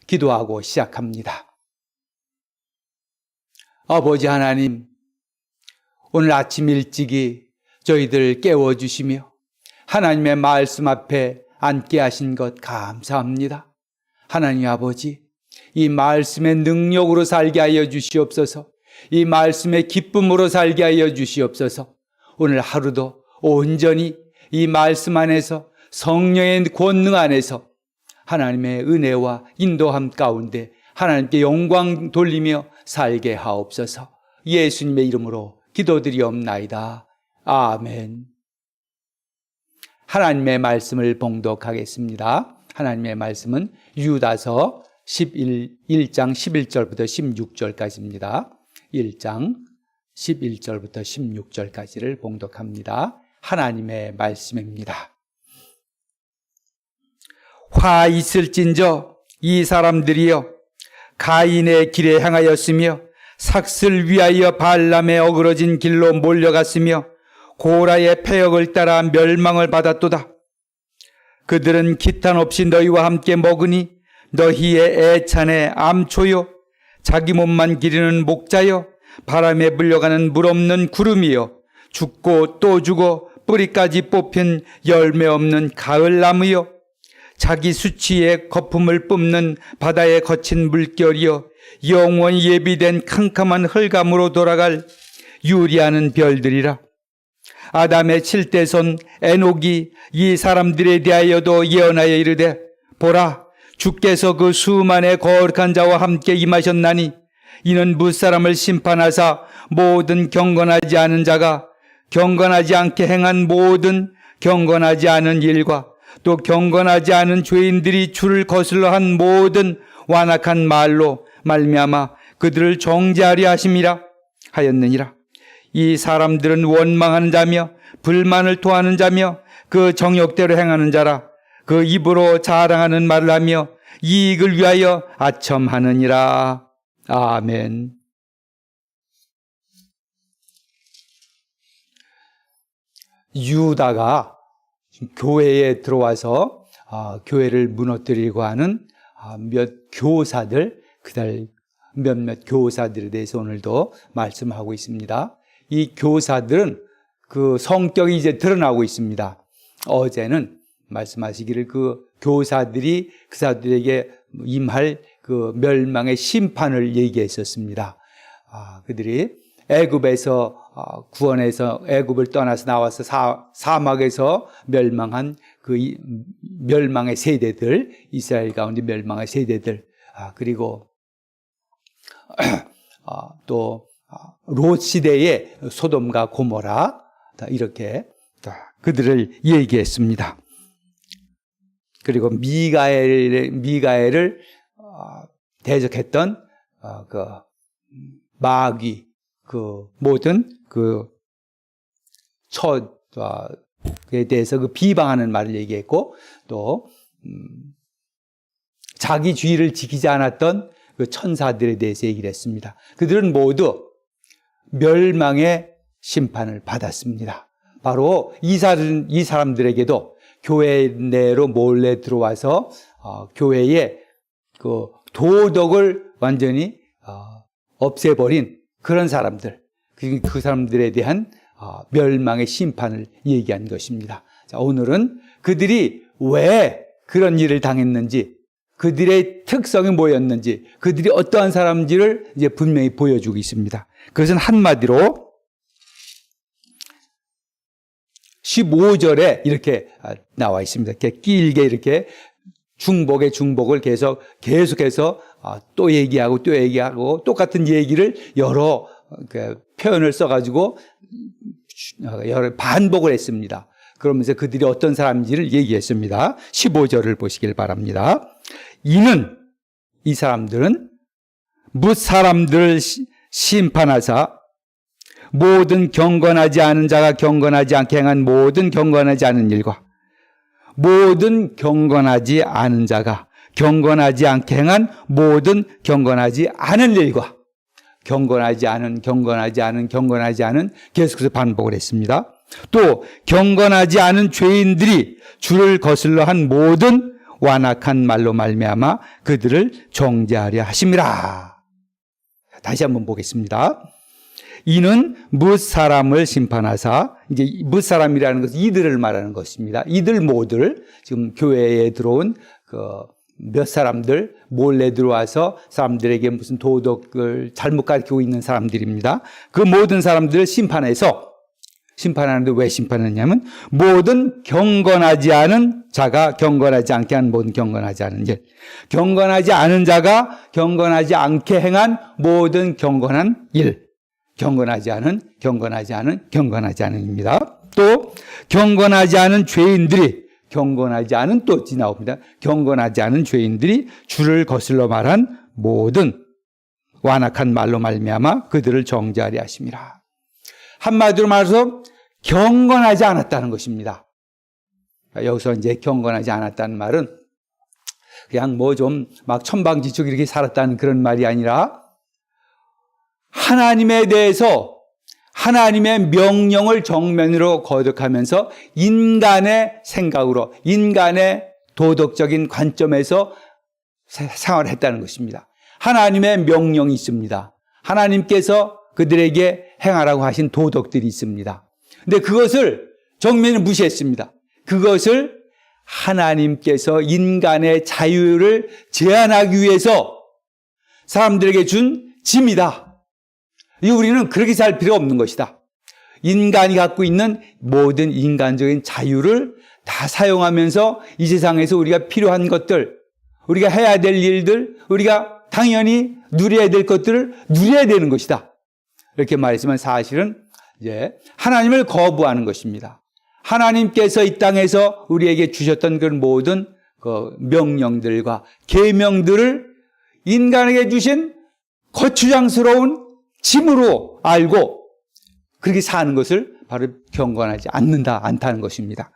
기도하고 시작합니다. 아버지 하나님, 오늘 아침 일찍이 저희들을 깨워주시며 하나님의 말씀 앞에 앉게 하신 것 감사합니다. 하나님 아버지, 이 말씀의 능력으로 살게 하여 주시옵소서. 이 말씀의 기쁨으로 살게 하여 주시옵소서. 오늘 하루도 온전히 이 말씀 안에서, 성령의 권능 안에서 하나님의 은혜와 인도함 가운데 하나님께 영광 돌리며 살게 하옵소서. 예수님의 이름으로 기도드리옵나이다. 아멘. 하나님의 말씀을 봉독하겠습니다. 하나님의 말씀은 유다서 1장 11절부터 16절까지입니다. 1장 11절부터 16절까지를 봉독합니다. 하나님의 말씀입니다. 화 있을진저 이 사람들이여 가인의 길에 향하였으며 삭슬 위하여 발람의 어그러진 길로 몰려갔으며 고라의 패역을 따라 멸망을 받았도다. 그들은 기탄 없이 너희와 함께 먹으니 너희의 애찬의 암초요 자기 몸만 기르는 목자여 바람에 불려가는 물 없는 구름이여 죽고 또 죽어 뿌리까지 뽑힌 열매 없는 가을나무여 자기 수치에 거품을 뿜는 바다의 거친 물결이여 영원히 예비된 캄캄한 흑암으로 돌아갈 유리하는 별들이라. 아담의 7대손 에녹이 이 사람들에 대하여도 예언하여 이르되 보라 주께서 그 수만의 거룩한 자와 함께 임하셨나니 이는 무사람을 심판하사 모든 경건하지 않은 자가 경건하지 않게 행한 모든 경건하지 않은 일과 또 경건하지 않은 죄인들이 주를 거슬러 한 모든 완악한 말로 말미암아 그들을 정죄하려 하심이라 하였느니라. 이 사람들은 원망하는 자며 불만을 토하는 자며 그 정욕대로 행하는 자라. 그 입으로 자랑하는 말을 하며 이익을 위하여 아첨하느니라. 아멘. 유다가 교회에 들어와서 교회를 무너뜨리려고 하는 몇 교사들, 몇몇 교사들에 대해서 오늘도 말씀하고 있습니다. 이 교사들은 그 성격이 이제 드러나고 있습니다. 어제는 말씀하시기를 그 교사들이 그 사람들에게 임할 그 멸망의 심판을 얘기했었습니다. 그들이 애굽에서 구원해서 애굽을 떠나서 나와서 사막에서 멸망한 그 멸망의 세대들, 이스라엘 가운데 멸망의 세대들, 그리고 또 롯 시대의 소돔과 고모라, 이렇게 그들을 얘기했습니다. 그리고 미가엘을 대적했던 그 마귀, 그 모든 그 처에 대해서 그 비방하는 말을 얘기했고, 또 자기 주의를 지키지 않았던 그 천사들에 대해서 얘기를 했습니다. 그들은 모두 멸망의 심판을 받았습니다. 바로 이 사람들에게도 교회 내로 몰래 들어와서 교회의 그 도덕을 완전히 없애버린 그런 사람들, 그 사람들에 대한 멸망의 심판을 얘기한 것입니다. 자, 오늘은 그들이 왜 그런 일을 당했는지, 그들의 특성이 뭐였는지, 그들이 어떠한 사람인지를 이제 분명히 보여주고 있습니다. 그것은 한마디로 15절에 이렇게 나와 있습니다. 이렇게 길게 이렇게 중복을 계속해서 또 얘기하고 똑같은 얘기를 여러 표현을 써가지고 여러 반복을 했습니다. 그러면서 그들이 어떤 사람인지를 얘기했습니다. 15절을 보시길 바랍니다. 이는 이 사람들은 무사람들을 심판하사 모든 경건하지 않은 자가 경건하지 않게 행한 모든 경건하지 않은 일과 모든 경건하지 않은 자가 경건하지 않게 행한 모든 경건하지 않은 일과 경건하지 않은 계속해서 반복을 했습니다. 또 경건하지 않은 죄인들이 주를 거슬러 한 모든 완악한 말로 말미암아 그들을 정죄하려 하심이라. 다시 한번 보겠습니다. 이는 뭇 사람을 심판하사, 이제 뭇 사람이라는 것은 이들을 말하는 것입니다. 이들 모두 지금 교회에 들어온 몇 사람들 몰래 들어와서 사람들에게 무슨 도덕을 잘못 가르치고 있는 사람들입니다. 그 모든 사람들을 심판하는데 왜 심판하냐면 모든 경건하지 않은 자가 경건하지 않게 한 모든 경건하지 않은 일, 경건하지 않은 자가 경건하지 않게 행한 모든 경건한 일, 경건하지 않은입니다. 또 경건하지 않은 죄인들이, 경건하지 않은 또 나옵니다. 경건하지 않은 죄인들이 주를 거슬러 말한 모든 완악한 말로 말미암아 그들을 정죄하려 하심이라. 한마디로 말해서 경건하지 않았다는 것입니다. 여기서 이제 경건하지 않았다는 말은 그냥 뭐 좀 막 천방지축 이렇게 살았다는 그런 말이 아니라 하나님에 대해서 하나님의 명령을 정면으로 거듭하면서 인간의 생각으로, 인간의 도덕적인 관점에서 생활했다는 것입니다. 하나님의 명령이 있습니다. 하나님께서 그들에게 행하라고 하신 도덕들이 있습니다. 근데 그것을 정면에 무시했습니다. 그것을 하나님께서 인간의 자유를 제한하기 위해서 사람들에게 준 짐이다. 우리는 그렇게 살 필요가 없는 것이다. 인간이 갖고 있는 모든 인간적인 자유를 다 사용하면서 이 세상에서 우리가 필요한 것들, 우리가 해야 될 일들, 우리가 당연히 누려야 될 것들을 누려야 되는 것이다. 이렇게 말했지만 사실은 이제 하나님을 거부하는 것입니다. 하나님께서 이 땅에서 우리에게 주셨던 그 모든 그 명령들과 계명들을 인간에게 주신 거추장스러운 짐으로 알고 그렇게 사는 것을 바로 경건하지 않다는 것입니다.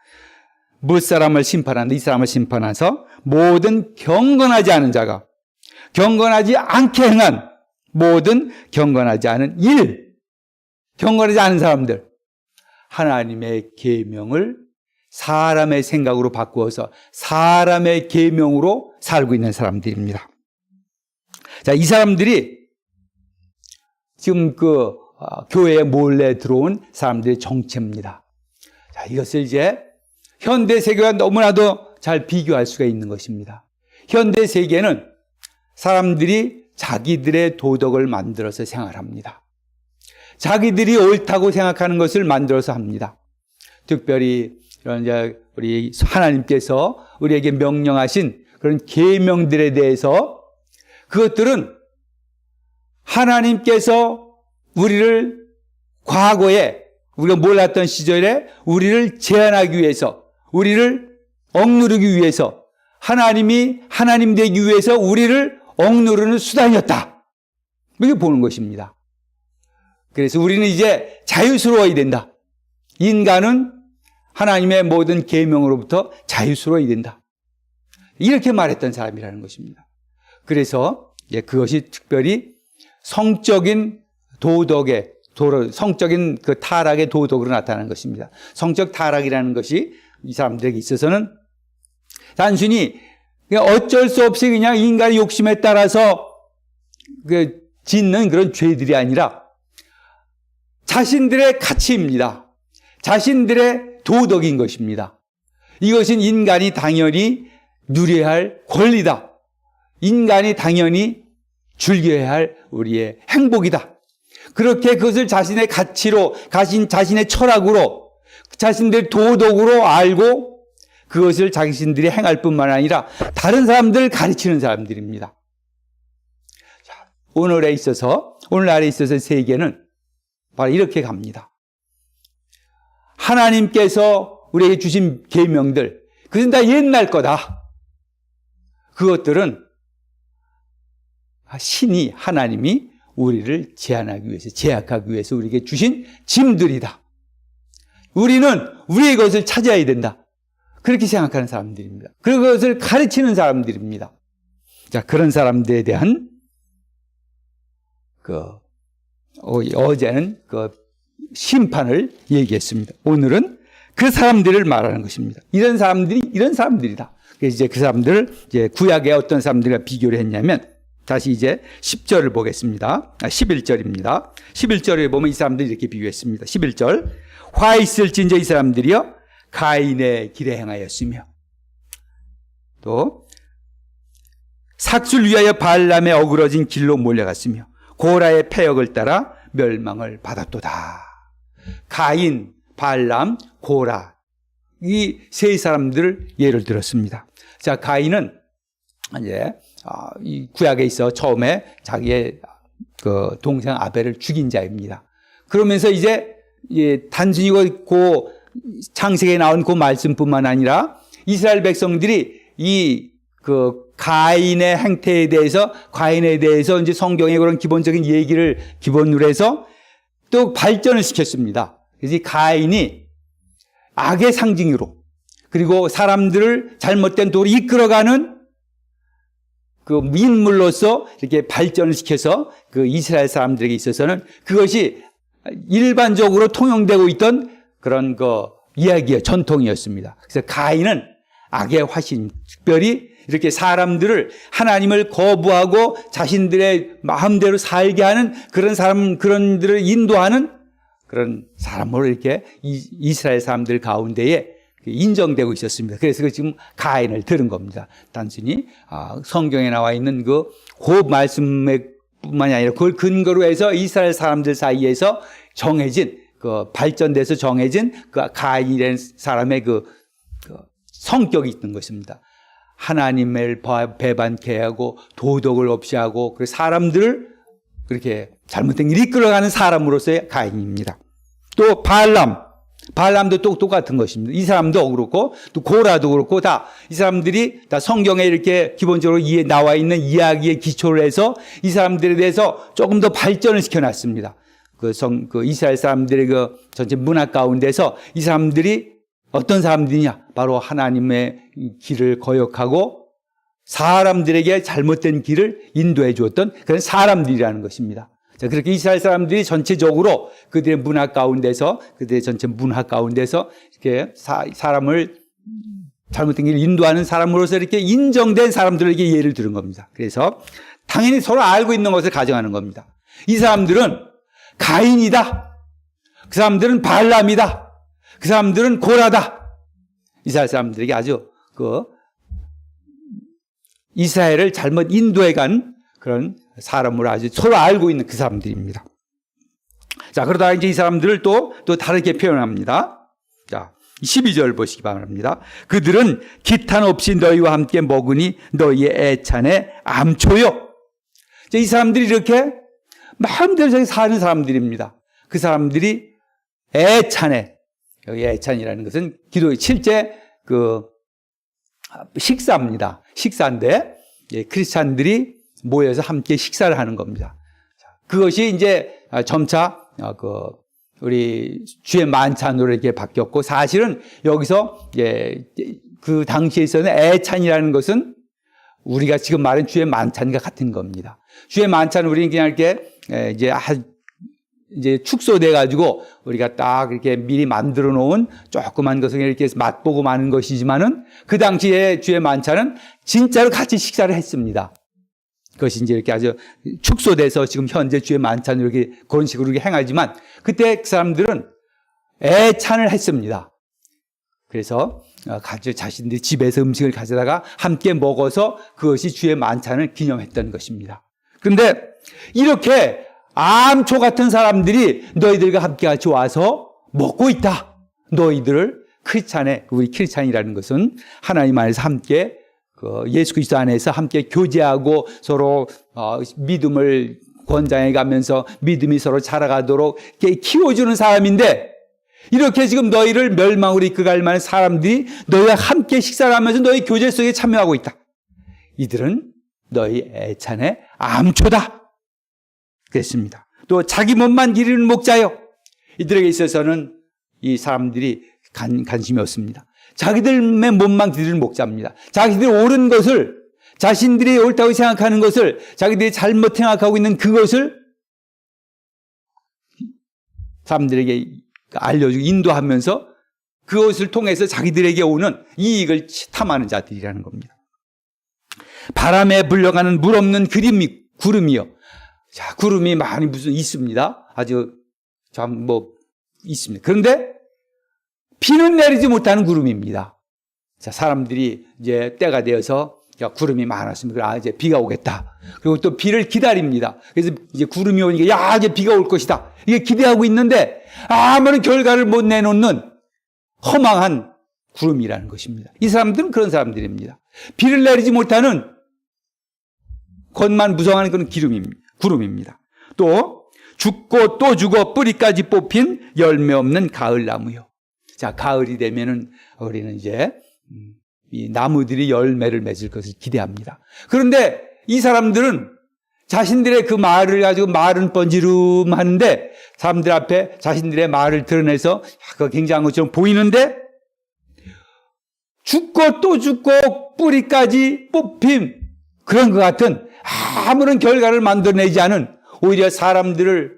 뭇 사람을 심판한다. 이 사람을 심판해서 모든 경건하지 않은 자가 경건하지 않게 행한 모든 경건하지 않은 일, 경건하지 않은 사람들, 하나님의 계명을 사람의 생각으로 바꾸어서 사람의 계명으로 살고 있는 사람들입니다. 자, 이 사람들이 지금 교회에 몰래 들어온 사람들의 정체입니다. 자, 이것을 이제 현대 세계와 너무나도 잘 비교할 수가 있는 것입니다. 현대 세계는 사람들이 자기들의 도덕을 만들어서 생활합니다. 자기들이 옳다고 생각하는 것을 만들어서 합니다. 특별히 이런 이제 우리 하나님께서 우리에게 명령하신 그런 계명들에 대해서 그것들은 하나님께서 우리를 과거에 우리가 몰랐던 시절에 우리를 제한하기 위해서, 우리를 억누르기 위해서, 하나님이 하나님 되기 위해서 우리를 억누르는 수단이었다. 이렇게 보는 것입니다. 그래서 우리는 이제 자유스러워야 된다. 인간은 하나님의 모든 계명으로부터 자유스러워야 된다. 이렇게 말했던 사람이라는 것입니다. 그래서 그것이 특별히 성적인 성적인 그 타락의 도덕으로 나타나는 것입니다. 성적 타락이라는 것이 이 사람들에게 있어서는 단순히 그냥 어쩔 수 없이 그냥 인간의 욕심에 따라서 짓는 그런 죄들이 아니라 자신들의 가치입니다. 자신들의 도덕인 것입니다. 이것은 인간이 당연히 누려야 할 권리다. 인간이 당연히 즐겨야 할 우리의 행복이다. 그렇게 그것을 자신의 가치로, 자신의 철학으로, 자신들의 도덕으로 알고 그것을 자신들이 행할 뿐만 아니라 다른 사람들을 가르치는 사람들입니다. 자, 오늘날에 있어서 세계는 바로 이렇게 갑니다. 하나님께서 우리에게 주신 계명들, 그것은 다 옛날 거다. 그것들은 신이, 하나님이 우리를 제한하기 위해서, 제약하기 위해서 우리에게 주신 짐들이다. 우리는 우리의 것을 찾아야 된다. 그렇게 생각하는 사람들입니다. 그것을 가르치는 사람들입니다. 자, 그런 사람들에 대한 어제는 심판을 얘기했습니다. 오늘은 그 사람들을 말하는 것입니다. 이런 사람들이다. 그래서 이제 그 사람들, 이제 구약의 어떤 사람들과 비교를 했냐면, 다시 이제 10절을 보겠습니다. 11절입니다. 11절에 보면 이 사람들이 이렇게 비교했습니다. 11절. 화 있을진저 이 사람들이여 가인의 길에 행하였으며, 또 삭술 위하여 발람에 어그러진 길로 몰려갔으며 고라의 패역을 따라 멸망을 받았도다. 가인, 발람, 고라, 이 세 사람들을 예를 들었습니다. 자, 가인은 이제 이 구약에 있어 처음에 자기의 그 동생 아벨을 죽인 자입니다. 그러면서 이제 단순히 그 창세기에 나온 그 말씀뿐만 아니라 이스라엘 백성들이 그 가인의 행태에 대해서, 가인에 대해서 이제 성경의 그런 기본적인 얘기를 기본으로 해서 또 발전을 시켰습니다. 그래서 이 가인이 악의 상징으로, 그리고 사람들을 잘못된 도로 이끌어가는 그 인물로서 이렇게 발전을 시켜서 그 이스라엘 사람들에게 있어서는 그것이 일반적으로 통용되고 있던 그런 그 이야기의 전통이었습니다. 그래서 가인은 악의 화신, 특별히 이렇게 사람들을, 하나님을 거부하고 자신들의 마음대로 살게 하는 그런 사람, 그런들을 인도하는 그런 사람으로 이렇게 이스라엘 사람들 가운데에 인정되고 있었습니다. 그래서 지금 가인을 들은 겁니다. 단순히 성경에 나와 있는 그 말씀에 뿐만이 아니라 그걸 근거로 해서 이스라엘 사람들 사이에서 정해진, 그 발전돼서 정해진 그 가인이라는 사람의 그 성격이 있는 것입니다. 하나님을 배반케 하고 도덕을 없이 하고 그래서 사람들을 그렇게 잘못된 길 이끌어가는 사람으로서의 가인입니다. 또 발람도 똑같은 것입니다. 이 사람도 그렇고 또 고라도 그렇고 다 이 사람들이 다 성경에 이렇게 기본적으로 나와 있는 이야기에 기초를 해서 이 사람들에 대해서 조금 더 발전을 시켜놨습니다. 그 이스라엘 사람들의 그 전체 문화 가운데서 이 사람들이 어떤 사람들이냐? 바로 하나님의 길을 거역하고 사람들에게 잘못된 길을 인도해 주었던 그런 사람들이라는 것입니다. 자, 그렇게 이스라엘 사람들이 전체적으로 그들의 문화 가운데서, 그들의 전체 문화 가운데서 이렇게 사람을 잘못된 길을 인도하는 사람으로서 이렇게 인정된 사람들에게 예를 들은 겁니다. 그래서 당연히 서로 알고 있는 것을 가정하는 겁니다. 이 사람들은 가인이다. 그 사람들은 발람이다. 그 사람들은 고라다. 이스라엘 사람들에게 아주 이스라엘을 잘못 인도해간 그런 사람으로 아주 서로 알고 있는 그 사람들입니다. 자, 그러다가 이제 이 사람들을 또 다르게 표현합니다. 자, 12절 보시기 바랍니다. 그들은 기탄 없이 너희와 함께 먹으니 너희의 애찬에 암초요. 자, 이 사람들이 이렇게 마음대로 저기 사는 사람들입니다. 그 사람들이 애찬에, 여기 애찬이라는 것은 기도의 실제 식사입니다. 식사인데 크리스찬들이 모여서 함께 식사를 하는 겁니다. 그것이 이제 점차 우리 주의 만찬으로 이렇게 바뀌었고, 사실은 여기서 그 당시에 있었는 애찬이라는 것은 우리가 지금 말하는 주의 만찬과 같은 겁니다. 주의 만찬은 우리는 그냥 이렇게 이제 축소돼 가지고 우리가 딱 이렇게 미리 만들어 놓은 조그만 것을 이렇게 맛보고 마는 것이지만은 그 당시에 주의 만찬은 진짜로 같이 식사를 했습니다. 그것이 이제 이렇게 아주 축소돼서 지금 현재 주의 만찬으로 이렇게 그런 식으로 이렇게 행하지만 그때 그 사람들은 애찬을 했습니다. 그래서 자신들이 집에서 음식을 가져다가 함께 먹어서 그것이 주의 만찬을 기념했던 것입니다. 그런데 이렇게 암초 같은 사람들이 너희들과 함께 같이 와서 먹고 있다. 너희들을 우리 크리스찬이라는 것은 하나님 안에서 함께 예수 그리스도 안에서 함께 교제하고 서로 믿음을 권장해 가면서 믿음이 서로 자라가도록 키워주는 사람인데, 이렇게 지금 너희를 멸망으로 이끌어갈 만한 사람들이 너희와 함께 식사를 하면서 너희 교제 속에 참여하고 있다. 이들은 너희 애찬의 암초다. 그랬습니다. 또 자기 몸만 기르는 목자요. 이들에게 있어서는 이 사람들이 관심이 없습니다. 자기들의 몸만 기르는 목자입니다. 자기들이 옳은 것을, 자신들이 옳다고 생각하는 것을, 자기들이 잘못 생각하고 있는 그것을 사람들에게 알려주고 인도하면서 그것을 통해서 자기들에게 오는 이익을 탐하는 자들이라는 겁니다. 바람에 불려가는 물 없는 구름이요. 자, 구름이 많이 무슨 있습니다. 아주 참 있습니다. 그런데 비는 내리지 못하는 구름입니다. 자, 사람들이 이제 때가 되어서 구름이 많았습니다. 이제 비가 오겠다. 그리고 또 비를 기다립니다. 그래서 이제 구름이 오니까 이제 비가 올 것이다. 이게 기대하고 있는데 아무런 결과를 못 내놓는 허망한 구름이라는 것입니다. 이 사람들은 그런 사람들입니다. 비를 내리지 못하는 겉만 무성한 그런 구름입니다. 또 죽고 또 죽어 뿌리까지 뽑힌 열매 없는 가을나무요. 자, 가을이 되면은 우리는 이제 이 나무들이 열매를 맺을 것을 기대합니다. 그런데 이 사람들은 자신들의 그 말을 가지고 말은 번지름하는데 사람들 앞에 자신들의 말을 드러내서 굉장한 것처럼 보이는데 죽고 또 죽고 뿌리까지 뽑힌 그런 것 같은 아무런 결과를 만들어내지 않은 오히려 사람들을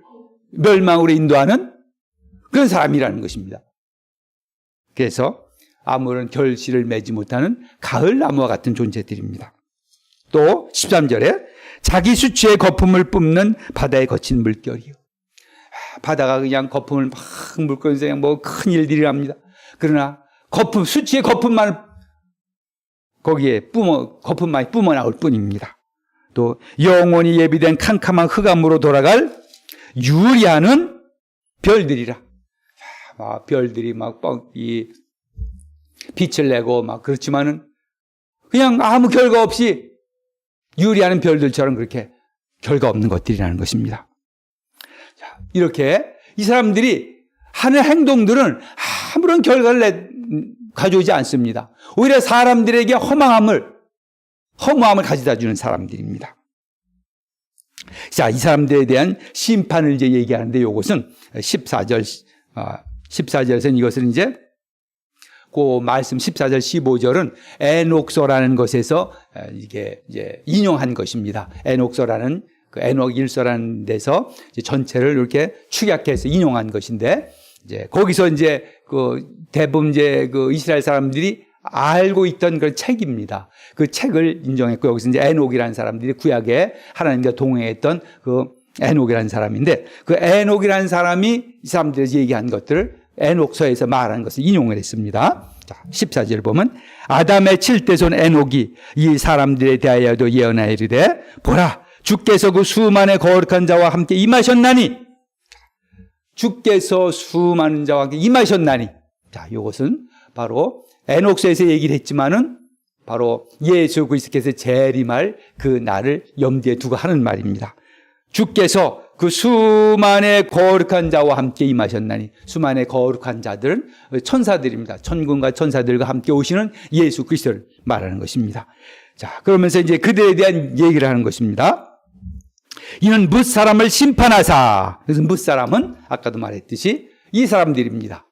멸망으로 인도하는 그런 사람이라는 것입니다. 그래서 아무런 결실을 맺지 못하는 가을나무와 같은 존재들입니다. 또 13절에 자기 수치의 거품을 뿜는 바다에 거친 물결이요. 바다가 그냥 거품을 막 물건에서 그냥 큰 일들이 합니다. 그러나 수치의 거품만 거기에 거품만이 뿜어나올 뿐입니다. 또 영원히 예비된 캄캄한 흑암으로 돌아갈 유리하는 별들이라. 별들이 빛을 내고 그렇지만은 그냥 아무 결과 없이 유리하는 별들처럼 그렇게 결과 없는 것들이라는 것입니다. 자, 이렇게 이 사람들이 하는 행동들은 아무런 결과를 가져오지 않습니다. 오히려 사람들에게 허무함을 가져다 주는 사람들입니다. 자, 이 사람들에 대한 심판을 이제 얘기하는데 이것은 14절에서는 이것을 이제 그 말씀 14절 15절은 에녹서라는 것에서 이게 이제 인용한 것입니다. 에녹서라는 그 에녹 일서라는 데서 이제 전체를 이렇게 축약해서 인용한 것인데 이제 거기서 이제 그 대부분 이제 그 이스라엘 사람들이 알고 있던 그런 책입니다. 그 책을 인정했고 여기서 이제 에녹이라는 사람들이 구약에 하나님과 동행했던 그 에녹이라는 사람인데 그 에녹이라는 사람이 이 사람들이 얘기한 것들을 에녹서에서 말한 것을 인용을 했습니다. 자, 14절 보면 아담의 7대손 에녹이 이 사람들에 대하여도 예언하여 이르되 보라 주께서 그 수많은 거룩한 자와 함께 임하셨나니 주께서 수많은 자와 함께 임하셨나니 자, 이것은 바로 에녹서에서 얘기를 했지만은 바로 예수 그리스도께서 재림할 그 날을 염두에 두고 하는 말입니다. 주께서 그 수많은 거룩한 자와 함께 임하셨나니 수많은 거룩한 자들은 천사들입니다. 천군과 천사들과 함께 오시는 예수 그리스도를 말하는 것입니다. 자, 그러면서 이제 그들에 대한 얘기를 하는 것입니다. 이는 뭇사람을 심판하사. 그래서 뭇사람은 아까도 말했듯이 이 사람들입니다.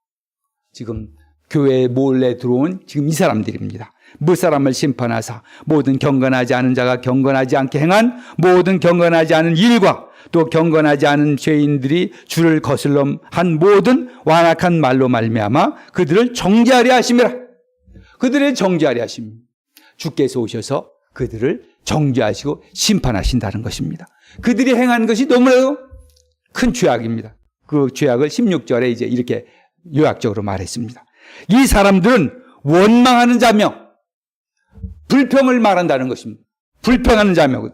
지금 교회에 몰래 들어온 지금 이 사람들입니다. 뭇사람을 심판하사 모든 경건하지 않은 자가 경건하지 않게 행한 모든 경건하지 않은 일과 또 경건하지 않은 죄인들이 주를 거슬러 한 모든 완악한 말로 말미암아 그들을 정죄하려 하심이라. 그들을 정죄하려 하심. 주께서 오셔서 그들을 정죄하시고 심판하신다는 것입니다. 그들이 행한 것이 너무나도 큰 죄악입니다. 그 죄악을 16절에 이제 이렇게 요약적으로 말했습니다. 이 사람들은 원망하는 자며 불평을 말한다는 것입니다. 불평하는 자며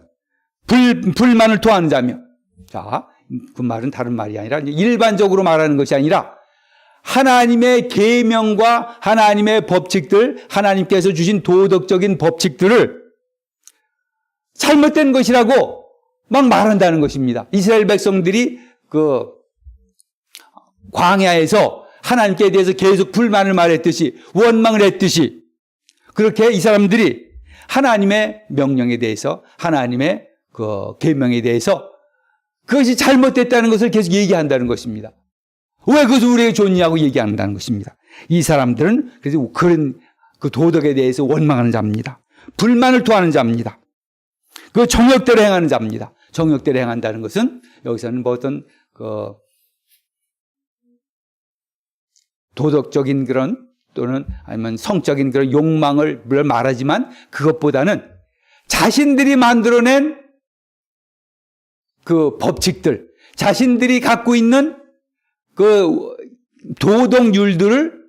불만을 토하는 자며 자, 그 말은 다른 말이 아니라 일반적으로 말하는 것이 아니라 하나님의 계명과 하나님의 법칙들, 하나님께서 주신 도덕적인 법칙들을 잘못된 것이라고 막 말한다는 것입니다. 이스라엘 백성들이 그 광야에서 하나님께 대해서 계속 불만을 말했듯이 원망을 했듯이 그렇게 이 사람들이 하나님의 명령에 대해서 하나님의 그 계명에 대해서 그것이 잘못됐다는 것을 계속 얘기한다는 것입니다. 왜 그것이 우리에게 좋냐고 얘기한다는 것입니다. 이 사람들은 그래서 그런 그 도덕에 대해서 원망하는 자입니다. 불만을 토하는 자입니다. 그 정욕대로 행하는 자입니다. 정욕대로 행한다는 것은 여기서는 뭐 어떤 그 도덕적인 그런 또는 아니면 성적인 그런 욕망을 말하지만 그것보다는 자신들이 만들어낸 그 법칙들, 자신들이 갖고 있는 그 도덕률들을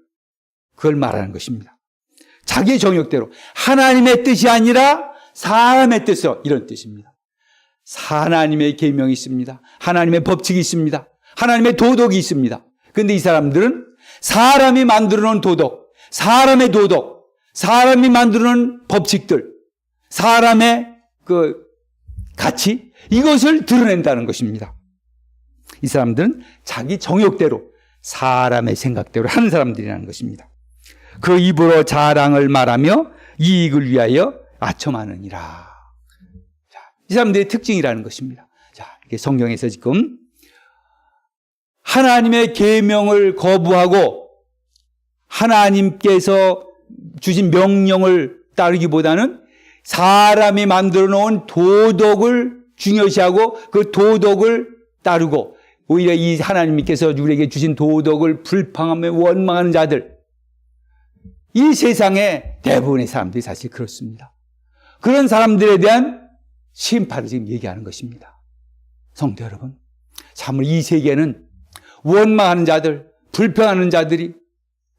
그걸 말하는 것입니다. 자기의 정욕대로 하나님의 뜻이 아니라 사람의 뜻으로, 이런 뜻입니다. 하나님의 계명이 있습니다. 하나님의 법칙이 있습니다. 하나님의 도덕이 있습니다. 그런데 이 사람들은 사람이 만들어 놓은 도덕, 사람의 도덕, 사람이 만들어 놓은 법칙들, 사람의 그 가치, 이것을 드러낸다는 것입니다. 이 사람들은 자기 정욕대로, 사람의 생각대로 하는 사람들이라는 것입니다. 그 입으로 자랑을 말하며 이익을 위하여 아첨하느니라. 자, 이 사람들의 특징이라는 것입니다. 자, 이게 성경에서 지금 하나님의 계명을 거부하고 하나님께서 주신 명령을 따르기보다는 사람이 만들어 놓은 도덕을 중요시하고 그 도덕을 따르고, 오히려 이 하나님께서 우리에게 주신 도덕을 불평하며 원망하는 자들, 이 세상의 대부분의 사람들이 사실 그렇습니다. 그런 사람들에 대한 심판을 지금 얘기하는 것입니다. 성도 여러분, 참으로 이 세계는 원망하는 자들, 불평하는 자들이,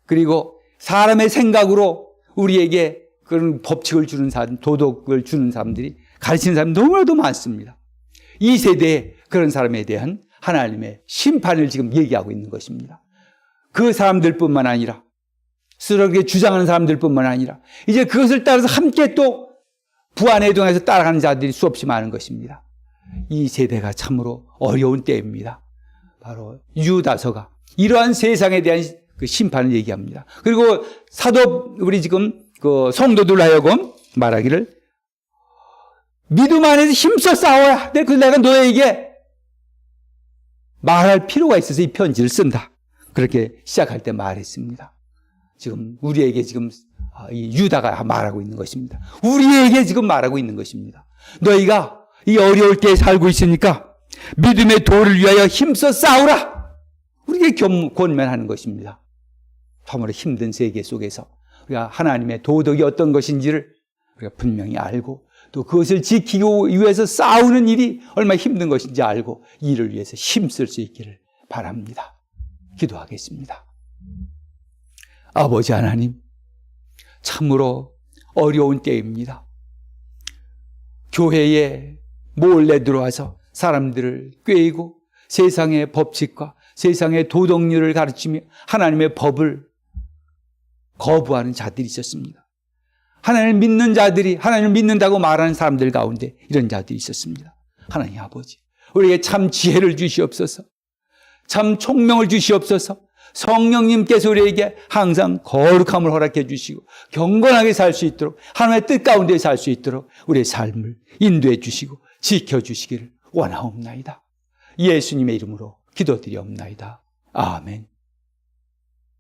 그리고 사람의 생각으로 우리에게 그런 법칙을 주는 사람, 도덕을 주는 사람들이, 가르치는 사람이 너무나도 많습니다. 이 세대에 그런 사람에 대한 하나님의 심판을 지금 얘기하고 있는 것입니다. 그 사람들뿐만 아니라, 스스로에게 주장하는 사람들뿐만 아니라, 이제 그것을 따라서 함께 또 부안해동에서 따라가는 자들이 수없이 많은 것입니다. 이 세대가 참으로 어려운 때입니다. 바로 유다서가 이러한 세상에 대한 그 심판을 얘기합니다. 그리고 사도, 우리 지금 그 성도들 하여금 말하기를, 믿음 안에서 힘써 싸워야 돼. 그래서 내가 너에게 말할 필요가 있어서 이 편지를 쓴다. 그렇게 시작할 때 말했습니다. 지금 우리에게 지금 이 유다가 말하고 있는 것입니다. 우리에게 지금 말하고 있는 것입니다. 너희가 이 어려울 때에 살고 있으니까 믿음의 도를 위하여 힘써 싸우라. 우리에게 권면하는 것입니다. 참으로 힘든 세계 속에서 우리가 하나님의 도덕이 어떤 것인지를 우리가 분명히 알고, 또 그것을 지키기 위해서 싸우는 일이 얼마나 힘든 것인지 알고 이를 위해서 힘쓸 수 있기를 바랍니다. 기도하겠습니다. 아버지 하나님, 참으로 어려운 때입니다. 교회에 몰래 들어와서 사람들을 꾀이고 세상의 법칙과 세상의 도덕률을 가르치며 하나님의 법을 거부하는 자들이 있었습니다. 하나님을 믿는 자들이, 하나님을 믿는다고 말하는 사람들 가운데 이런 자들이 있었습니다. 하나님 아버지, 우리에게 참 지혜를 주시옵소서, 참 총명을 주시옵소서. 성령님께서 우리에게 항상 거룩함을 허락해 주시고 경건하게 살 수 있도록, 하나님의 뜻 가운데 살 수 있도록 우리의 삶을 인도해 주시고 지켜주시기를 원하옵나이다. 예수님의 이름으로 기도드리옵나이다. 아멘.